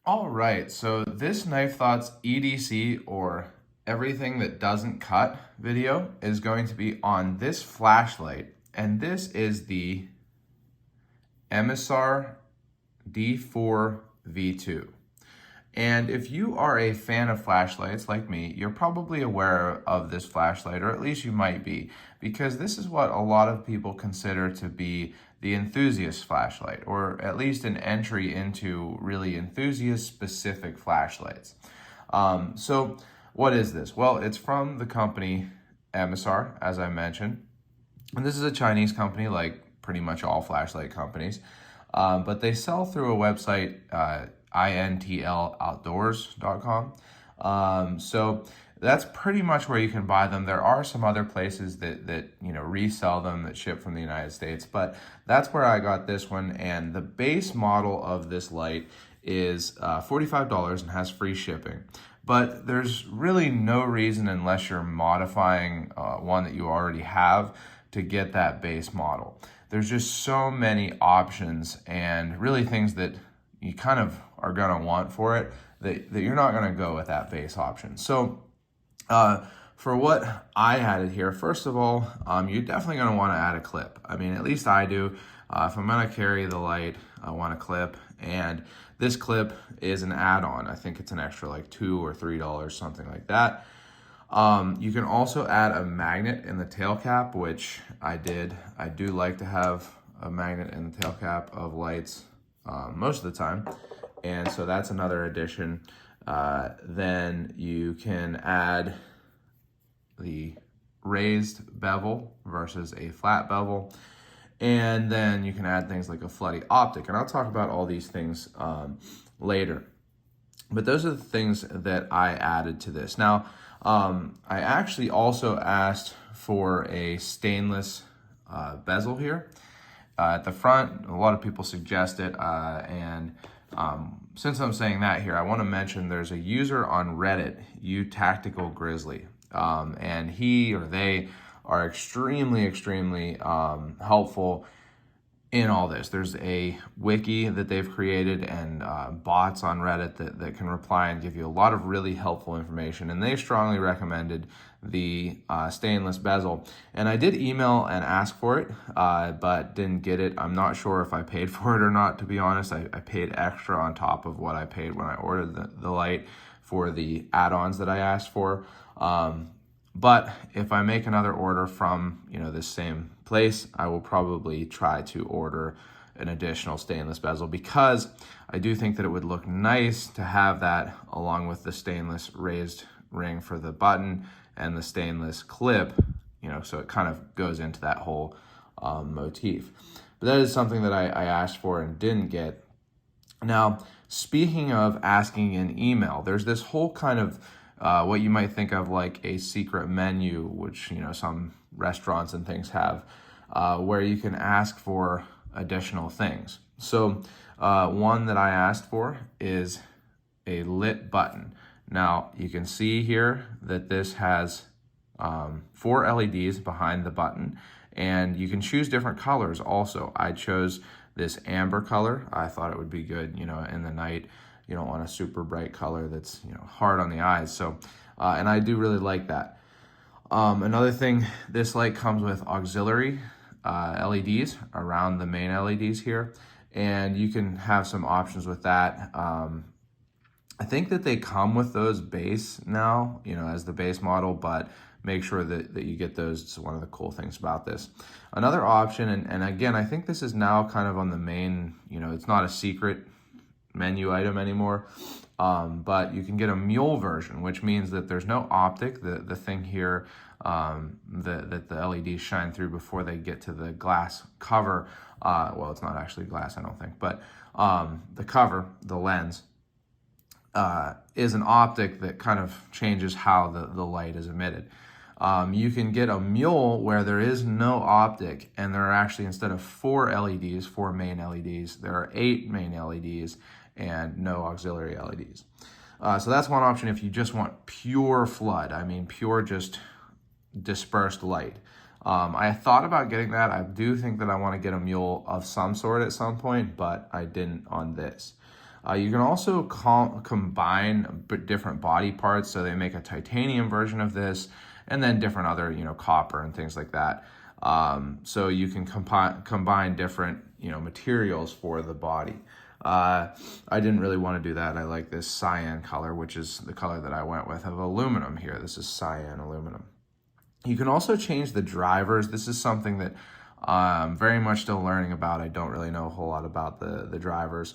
All right, so this Knife Thoughts EDC, or everything that doesn't cut video, is going to be on this flashlight, and this is the Emisar D4V2. And if you are a fan of flashlights like me, you're probably aware of this flashlight, or at least you might be, because this is what a lot of people consider to be the enthusiast flashlight, or at least an entry into really enthusiast-specific flashlights. So what is this? Well, it's from the company Emisar, as I mentioned. And this is a Chinese company, like pretty much all flashlight companies. But they sell through a website, intloutdoors.com. So that's pretty much where you can buy them. There are some other places that resell them, that ship from the United States, but that's where I got this one. And the base model of this light is $45 and has free shipping. But there's really no reason, unless you're modifying one that you already have, to get that base model. There's just so many options and really things that you kind of are gonna want for it that you're not gonna go with that base option. So for what I added here, first of all, you're definitely gonna wanna add a clip. I mean, at least I do. If I'm gonna carry the light, I want a clip, and this clip is an add-on. I think it's an extra like $2 or $3, something like that. You can also add a magnet in the tail cap, which I did. I do like to have a magnet in the tail cap of lights most of the time, and so that's another addition. Then you can add the raised bevel versus a flat bevel, and then you can add things like a floody optic, and I'll talk about all these things later. But those are the things that I added to this. Now, I actually also asked for a stainless bezel here. At the front, a lot of people suggest it, and since I'm saying that here, I want to mention there's a user on Reddit, Tactical Grizzly, and he or they are extremely helpful in all this. There's a wiki that they've created and bots on Reddit that can reply and give you a lot of really helpful information. And they strongly recommended the stainless bezel. And I did email and ask for it, but didn't get it. I'm not sure if I paid for it or not, to be honest. I paid extra on top of what I paid when I ordered the light for the add-ons that I asked for. But if I make another order from, this same place, I will probably try to order an additional stainless bezel, because I do think that it would look nice to have that along with the stainless raised ring for the button and the stainless clip, so it kind of goes into that whole motif. But that is something that I asked for and didn't get. Now, speaking of asking in email, there's this whole kind of what you might think of like a secret menu, which some restaurants and things have, where you can ask for additional things. So one that I asked for is a lit button. Now you can see here that this has 4 LEDs behind the button, and you can choose different colors also. I chose this amber color. I thought it would be good, in the night. You don't want a super bright color that's hard on the eyes. So, and I do really like that. Another thing, this light comes with auxiliary LEDs around the main LEDs here, and you can have some options with that. I think that they come with those base now, as the base model, but make sure that you get those. It's one of the cool things about this. Another option, and again, I think this is now kind of on the main, it's not a secret menu item anymore, but you can get a mule version, which means that there's no optic. The thing here that the LEDs shine through before they get to the glass cover. Well, it's not actually glass, I don't think, but the cover, the lens, is an optic that kind of changes how the light is emitted. You can get a mule where there is no optic, and there are actually, instead of 4 LEDs, 4 main LEDs, there are 8 main LEDs and no auxiliary LEDs. So that's one option if you just want pure flood. I mean, pure just dispersed light. I thought about getting that. I do think that I want to get a mule of some sort at some point, but I didn't on this. You can also combine different body parts, so they make a titanium version of this, and then different other, copper and things like that. So you can combine different, materials for the body. I didn't really want to do that. I like this cyan color, which is the color that I went with of aluminum here. This is cyan aluminum. You can also change the drivers. This is something that I'm very much still learning about. I don't really know a whole lot about the drivers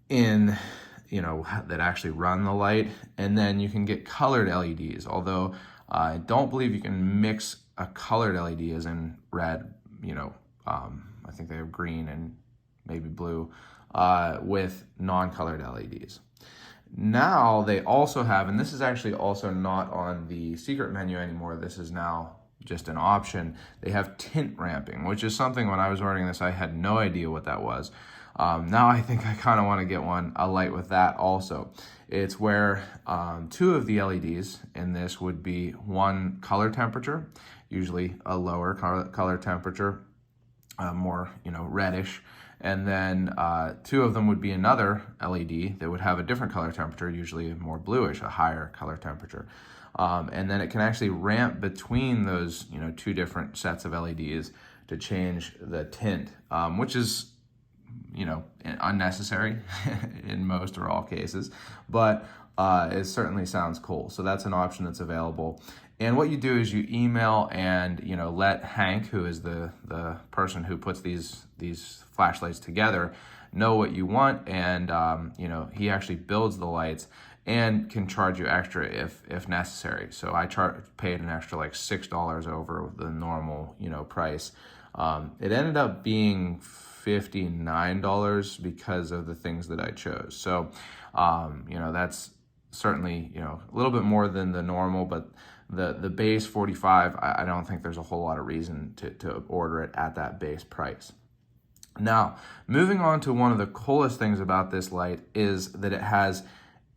that actually run the light. And then you can get colored LEDs, although I don't believe you can mix a colored LED as in red, I think they have green and maybe blue, with non-colored LEDs. Now they also have, and this is actually also not on the secret menu anymore, this is now just an option, they have tint ramping, which is something when I was ordering this, I had no idea what that was. Now I think I kind of want to get a light with that also. It's where two of the LEDs in this would be one color temperature, usually a lower color temperature, more, reddish. And then two of them would be another LED that would have a different color temperature, usually more bluish, a higher color temperature. And then it can actually ramp between those, two different sets of LEDs to change the tint, which is, unnecessary in most or all cases, but it certainly sounds cool. So that's an option that's available. And what you do is you email and, let Hank, who is the person who puts these flashlights together, know what you want. And, he actually builds the lights and can charge you extra if necessary. So I paid an extra like $6 over the normal, price. It ended up being $59 because of the things that I chose. So, that's certainly, a little bit more than the normal, but the base 45, I don't think there's a whole lot of reason to order it at that base price. Now, moving on to one of the coolest things about this light is that it has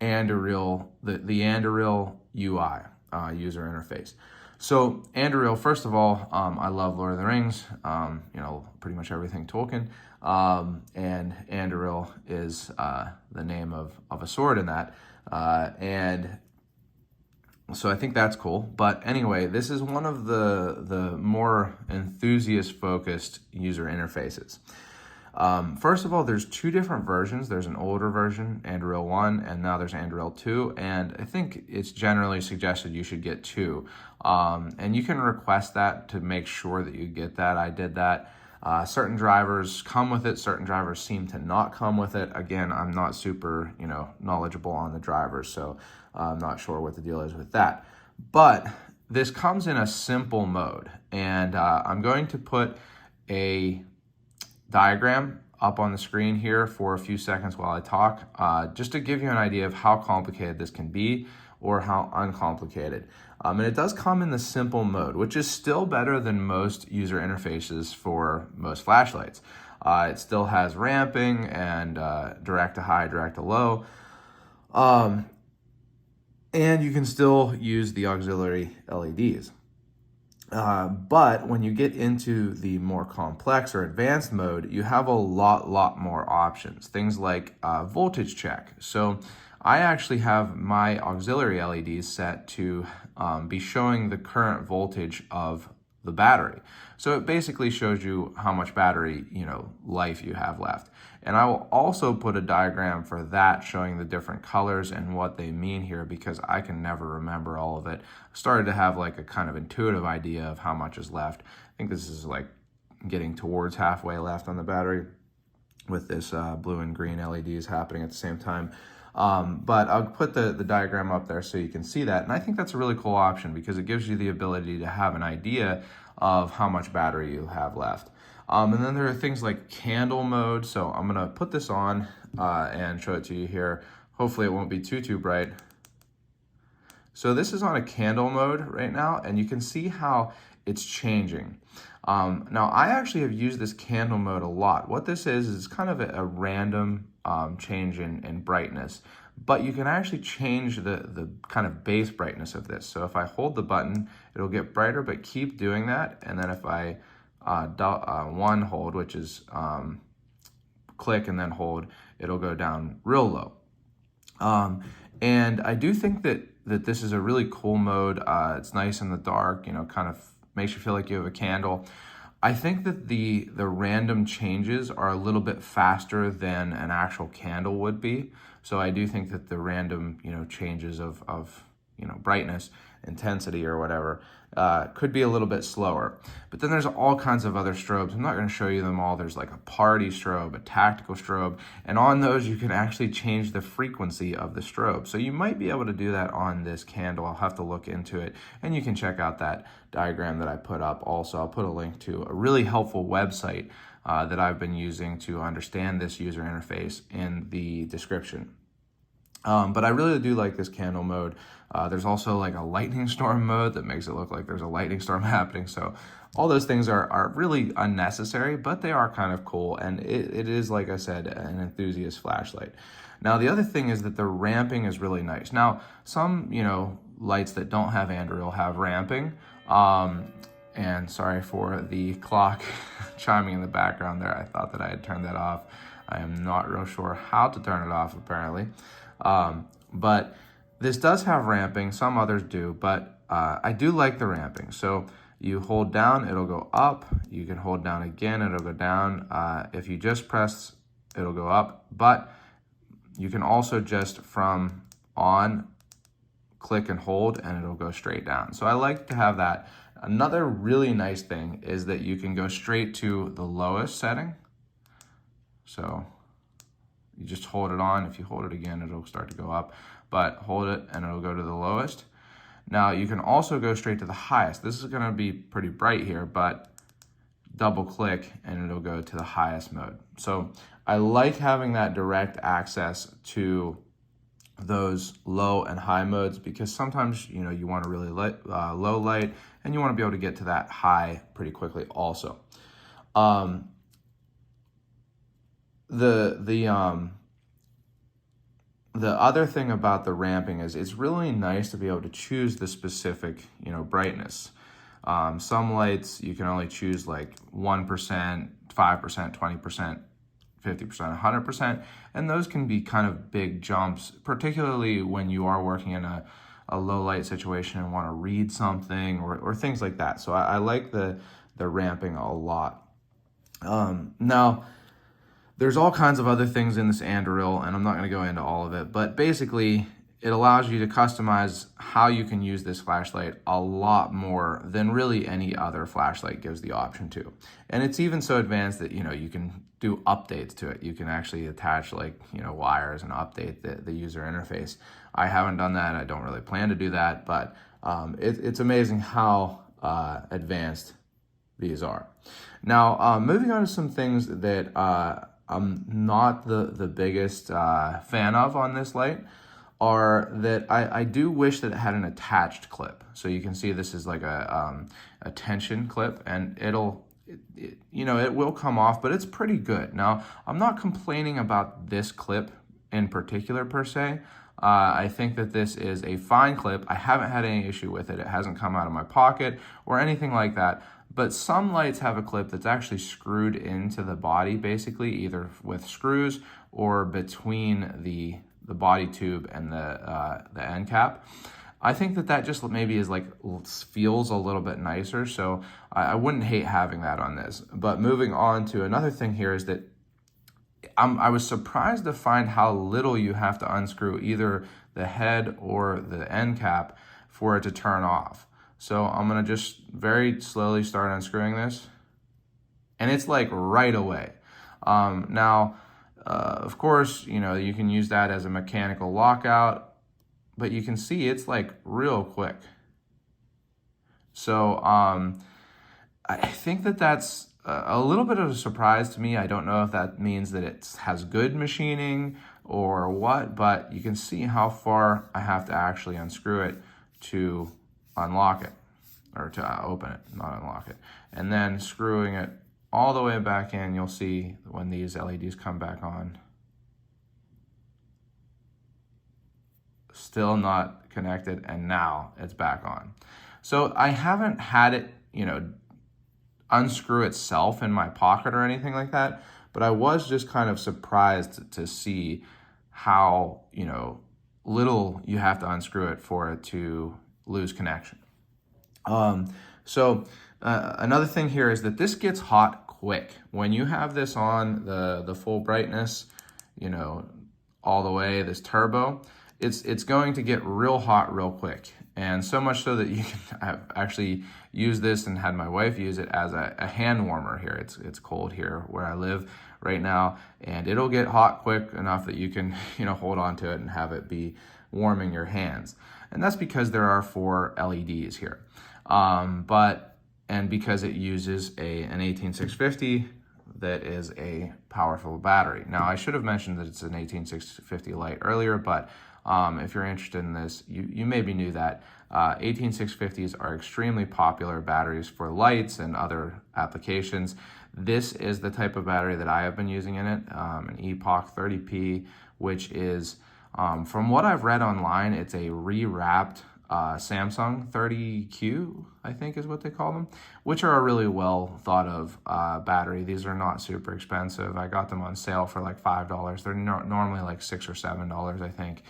Anduril, the Anduril UI, user interface. So Anduril, first of all, I love Lord of the Rings, pretty much everything Tolkien, and Anduril is the name of a sword in that, and so I think that's cool. But anyway, this is one of the more enthusiast-focused user interfaces. First of all, there's two different versions. There's an older version, Anduril 1, and now there's Anduril 2, and I think it's generally suggested you should get 2. And you can request that to make sure that you get that. I did that. Certain drivers come with it, certain drivers seem to not come with it. Again, I'm not super, knowledgeable on the drivers, so I'm not sure what the deal is with that. But this comes in a simple mode, and I'm going to put a diagram up on the screen here for a few seconds while I talk, just to give you an idea of how complicated this can be or how uncomplicated. And it does come in the simple mode, which is still better than most user interfaces for most flashlights. It still has ramping and direct to high, direct to low. And you can still use the auxiliary LEDs. But when you get into the more complex or advanced mode, you have a lot more options. Things like voltage check. So I actually have my auxiliary LEDs set to be showing the current voltage of the battery. So it basically shows you how much battery, life you have left. And I will also put a diagram for that showing the different colors and what they mean here, because I can never remember all of it. I started to have like a kind of intuitive idea of how much is left. I think this is like getting towards halfway left on the battery with this blue and green LEDs happening at the same time. But I'll put the diagram up there so you can see that. And I think that's a really cool option because it gives you the ability to have an idea of how much battery you have left. And then there are things like candle mode. So I'm gonna put this on and show it to you here. Hopefully it won't be too bright. So this is on a candle mode right now, and you can see how it's changing. Now I actually have used this candle mode a lot. What this is kind of a random change in brightness, but you can actually change the kind of base brightness of this. So if I hold the button, it'll get brighter, but keep doing that. And then if I one hold, which is click and then hold, it'll go down real low. And I do think that this is a really cool mode. It's nice in the dark, you know, kind of makes you feel like you have a candle. I think that the random changes are a little bit faster than an actual candle would be. So I do think that the random, you know, changes of you know, brightness, intensity, or whatever, could be a little bit slower. But then there's all kinds of other strobes. I'm not going to show you them all. There's like a party strobe, a tactical strobe, and on those you can actually change the frequency of the strobe. So you might be able to do that on this candle. I'll have to look into it, and you can check out that diagram that I put up also. I'll put a link to a really helpful website that I've been using to understand this user interface in the description. But I really do like this candle mode. There's also like a lightning storm mode that makes it look like there's a lightning storm happening. So all those things are really unnecessary, but they are kind of cool. And it is, like I said, an enthusiast flashlight. Now, the other thing is that the ramping is really nice. Now, some, you know, lights that don't have Anduril have ramping. And sorry for the clock chiming in the background there. I thought that I had turned that off. I am not real sure how to turn it off, apparently. But this does have ramping. Some others do, but I do like the ramping. So you hold down, it'll go up. You can hold down again, it'll go down. If you just press, it'll go up. But you can also just from on, click and hold, and it'll go straight down. So I like to have that. Another really nice thing is that you can go straight to the lowest setting. So you just hold it on. If you hold it again, it'll start to go up, but hold it and it'll go to the lowest. Now you can also go straight to the highest. This is gonna be pretty bright here, but double click and it'll go to the highest mode. So I like having that direct access to those low and high modes, because sometimes, you know, you want a really low light and you want to be able to get to that high pretty quickly also. The other thing about the ramping is it's really nice to be able to choose the specific, you know, brightness. Some lights you can only choose like 1%, 5%, 20%, 50%, 100%, and those can be kind of big jumps, particularly when you are working in a low light situation and want to read something or things like that. So I like the ramping a lot. Now, there's all kinds of other things in this Anduril, and I'm not going to go into all of it, but basically it allows you to customize how you can use this flashlight a lot more than really any other flashlight gives the option to. And it's even so advanced that, you know, you can do updates to it. You can actually attach like, you know, wires and update the user interface. I haven't done that. I don't really plan to do that, but it's amazing how advanced these are. Now, moving on to some things that I'm not the biggest fan of on this light are that I do wish that it had an attached clip. So you can see this is like a tension clip, and you know, it will come off, but it's pretty good. Now, I'm not complaining about this clip in particular per se. I think that this is a fine clip. I haven't had any issue with it. It hasn't come out of my pocket or anything like that. But some lights have a clip that's actually screwed into the body, basically, either with screws or between the body tube and the end cap. I think that just maybe is like, feels a little bit nicer, so I wouldn't hate having that on this. But moving on to another thing here is that I was surprised to find how little you have to unscrew either the head or the end cap for it to turn off. So I'm gonna just very slowly start unscrewing this, and it's like right away. Now, of course, you know, you can use that as a mechanical lockout, but you can see it's like real quick. So I think that's a little bit of a surprise to me. I don't know if that means that it has good machining or what, but you can see how far I have to actually unscrew it to unlock it, or to open it, not unlock it. And then screwing it all the way back in, you'll see when these LEDs come back on, still not connected, and now it's back on. So I haven't had it, you know, unscrew itself in my pocket or anything like that, but I was just kind of surprised to see how, you know, little you have to unscrew it for it to lose connection. Another thing here is that this gets hot quick. When you have this on the full brightness, you know, all the way, this turbo, it's going to get real hot real quick. And so much so that you can actually use this, and had my wife use it as a hand warmer here. It's cold here where I live right now, and it'll get hot quick enough that you can, you know, hold on to it and have it be warming your hands. And that's because there are 4 LEDs here. And because it uses an 18650 that is a powerful battery. Now, I should have mentioned that it's an 18650 light earlier, but if you're interested in this, you maybe knew that 18650s are extremely popular batteries for lights and other applications. This is the type of battery that I have been using in it, an Epoch 30P, which is, from what I've read online, it's a rewrapped Samsung 30Q, I think is what they call them, which are a really well thought of battery. These are not super expensive. I got them on sale for like $5. They're normally like $6 or $7, I think.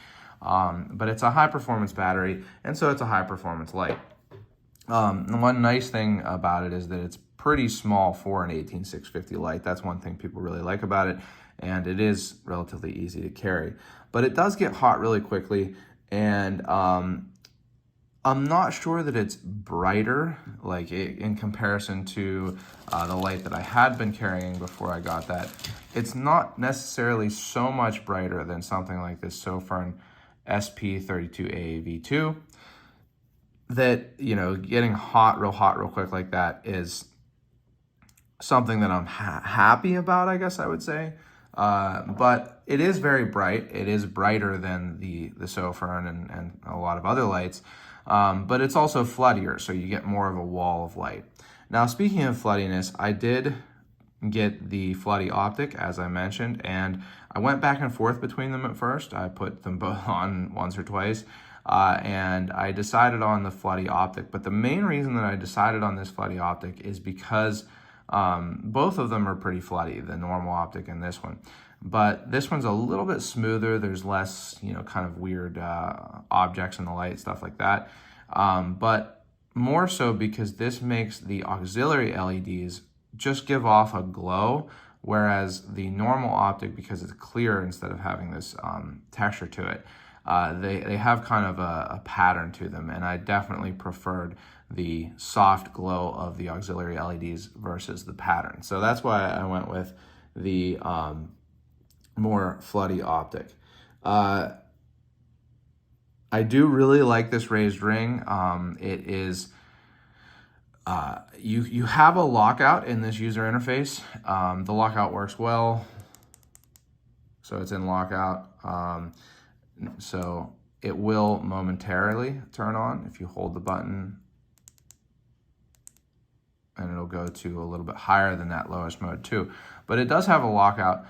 But it's a high performance battery, and so it's a high performance light. One nice thing about it is that it's pretty small for an 18650 light. That's one thing people really like about it, and it is relatively easy to carry. But it does get hot really quickly, and I'm not sure that it's brighter, like in comparison to the light that I had been carrying before I got that. It's not necessarily so much brighter than something like this Sofern SP32AV2. That, you know, getting hot real quick like that is something that I'm happy about, I guess I would say. But it is very bright. It is brighter than the Sofern and a lot of other lights. But it's also floodier, so you get more of a wall of light. Now, speaking of floodiness, I did get the floody optic, as I mentioned, and I went back and forth between them at first. I put them both on once or twice, and I decided on the floody optic. But the main reason that I decided on this floody optic is because both of them are pretty floody, the normal optic and this one. But this one's a little bit smoother. There's less, you know, kind of weird objects in the light, stuff like that. But more so because this makes the auxiliary LEDs just give off a glow, whereas the normal optic, because it's clear instead of having this texture to it, they have kind of a pattern to them, and I definitely preferred the soft glow of the auxiliary LEDs versus the pattern. So that's why I went with the more floody optic. I do really like this raised ring. It is, you have a lockout in this user interface. The lockout works well, so it's in lockout. So it will momentarily turn on if you hold the button, and it'll go to a little bit higher than that lowest mode too. But it does have a lockout.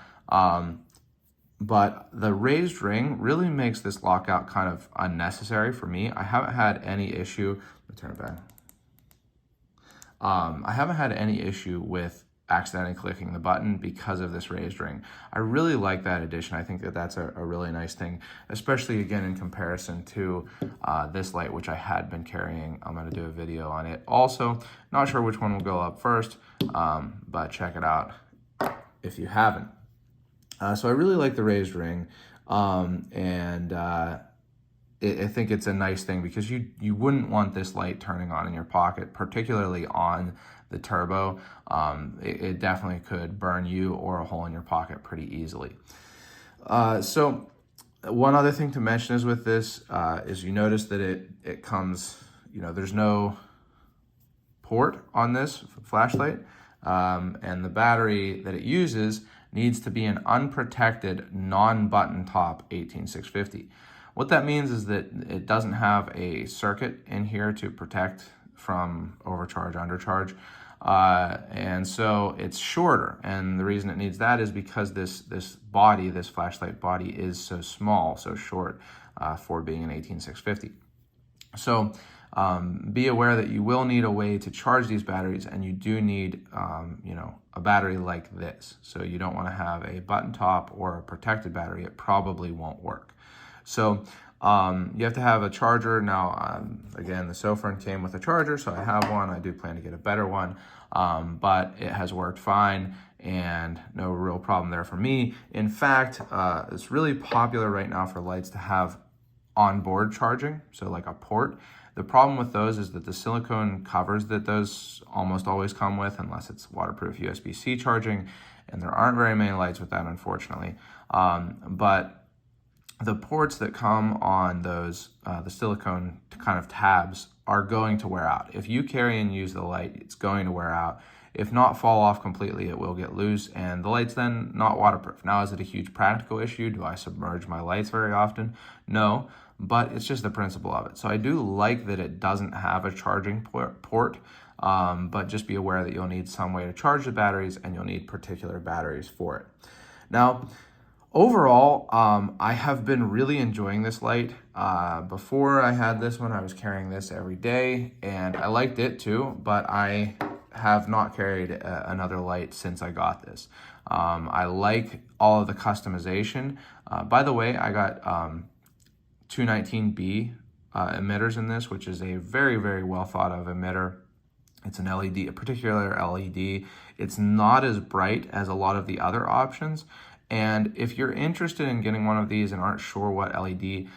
But the raised ring really makes this lockout kind of unnecessary for me. I haven't had any issue. Let me turn it back. I haven't had any issue with accidentally clicking the button because of this raised ring. I really like that addition. I think that that's a really nice thing, especially again in comparison to this light, which I had been carrying. I'm going to do a video on it also. Not sure which one will go up first, but check it out if you haven't. So I really like the raised ring, and I think it's a nice thing because you wouldn't want this light turning on in your pocket, particularly on the turbo. It definitely could burn you or a hole in your pocket pretty easily. So one other thing to mention is with this is you notice that it comes, you know, there's no port on this flashlight, and the battery that it uses needs to be an unprotected non-button top 18650. What that means is that it doesn't have a circuit in here to protect from overcharge, undercharge, and so it's shorter. And the reason it needs that is because this body, this flashlight body, is so small, so short for being an 18650. So be aware that you will need a way to charge these batteries, and you do need, a battery like this. So you don't want to have a button top or a protected battery. It probably won't work. So you have to have a charger. Now, again, the Sofern came with a charger, so I have one. I do plan to get a better one, but it has worked fine and no real problem there for me. In fact, it's really popular right now for lights to have onboard charging, so like a port. The problem with those is that the silicone covers that those almost always come with, unless it's waterproof USB-C charging, and there aren't very many lights with that, unfortunately. But the ports that come on those, the silicone kind of tabs, are going to wear out. If you carry and use the light, it's going to wear out. If not fall off completely, it will get loose, and the light's then not waterproof. Now, is it a huge practical issue? Do I submerge my lights very often? No, but it's just the principle of it. So I do like that it doesn't have a charging port, but just be aware that you'll need some way to charge the batteries, and you'll need particular batteries for it. Now, overall, I have been really enjoying this light. Before I had this one, I was carrying this every day, and I liked it too, but I have not carried another light since I got this. I like all of the customization. By the way, I got 219B emitters in this, which is a very, very well thought of emitter. It's an LED, a particular LED. It's not as bright as a lot of the other options. And if you're interested in getting one of these and aren't sure what LED,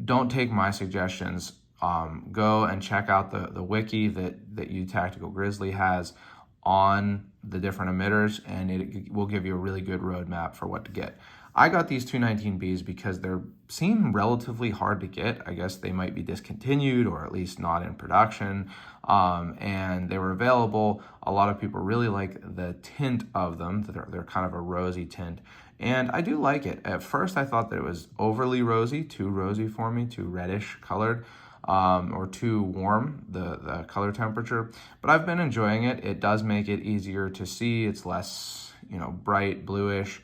don't take my suggestions. Go and check out the wiki that U Tactical Grizzly has on the different emitters, and it will give you a really good roadmap for what to get. I got these 219Bs because they seem relatively hard to get. I guess they might be discontinued or at least not in production, and they were available. A lot of people really like the tint of them. They're kind of a rosy tint, and I do like it. At first, I thought that it was overly rosy, too rosy for me, too reddish colored. Or too warm, the color temperature, but I've been enjoying it. It does make it easier to see. It's less, bright bluish.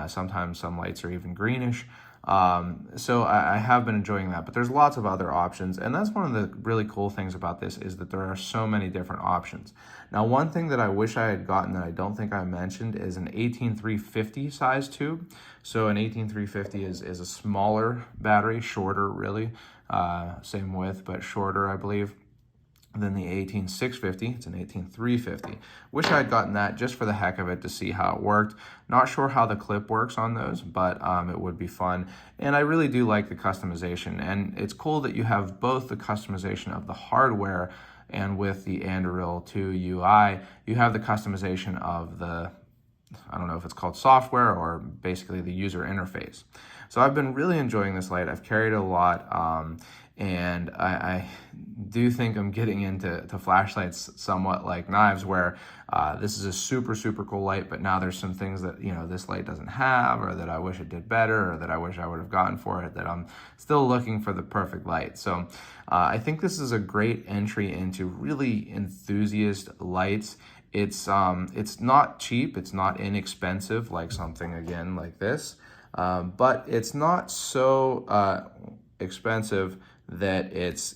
Sometimes some lights are even greenish. So I have been enjoying that, but there's lots of other options. And that's one of the really cool things about this, is that there are so many different options. Now, one thing that I wish I had gotten that I don't think I mentioned is an 18350 size tube. So an 18350 is a smaller battery, shorter really, same width, but shorter, I believe, than the 18650. It's an 18350. Wish I had gotten that just for the heck of it to see how it worked. Not sure how the clip works on those, but it would be fun. And I really do like the customization. And it's cool that you have both the customization of the hardware, and with the Anduril 2 UI, you have the customization of the, I don't know if it's called software or basically the user interface. So I've been really enjoying this light. I've carried it a lot, and I do think I'm getting into flashlights somewhat like knives, where this is a super, super cool light, but now there's some things that, this light doesn't have, or that I wish it did better, or that I wish I would have gotten for it, that I'm still looking for the perfect light. So I think this is a great entry into really enthusiast lights. It's not cheap, it's not inexpensive like something, again, like this, but it's not so expensive that it's,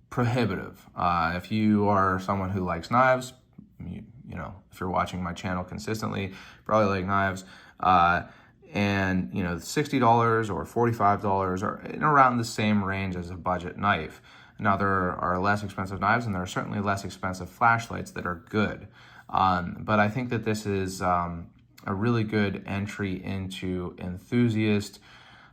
prohibitive. If you are someone who likes knives, if you're watching my channel consistently, probably like knives, and $60 or $45 are in around the same range as a budget knife. Now, there are less expensive knives, and there are certainly less expensive flashlights that are good. But I think that this is a really good entry into enthusiast,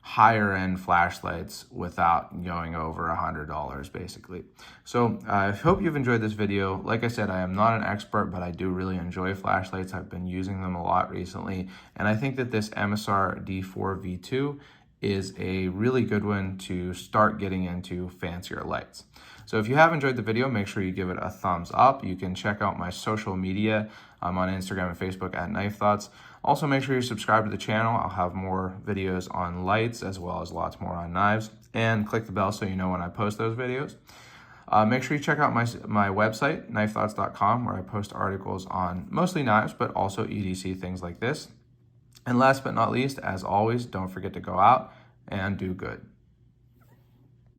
higher-end flashlights without going over $100, basically. So I hope you've enjoyed this video. Like I said, I am not an expert, but I do really enjoy flashlights. I've been using them a lot recently, and I think that this Emisar D4V2 is a really good one to start getting into fancier lights. So if you have enjoyed the video, make sure you give it a thumbs up. You can check out my social media. I'm on Instagram and Facebook at Knife Thoughts. Also, make sure you subscribe to the channel. I'll have more videos on lights as well as lots more on knives. And click the bell so you know when I post those videos. Make sure you check out my website, knifethoughts.com, where I post articles on mostly knives, but also EDC, things like this. And last but not least, as always, don't forget to go out and do good.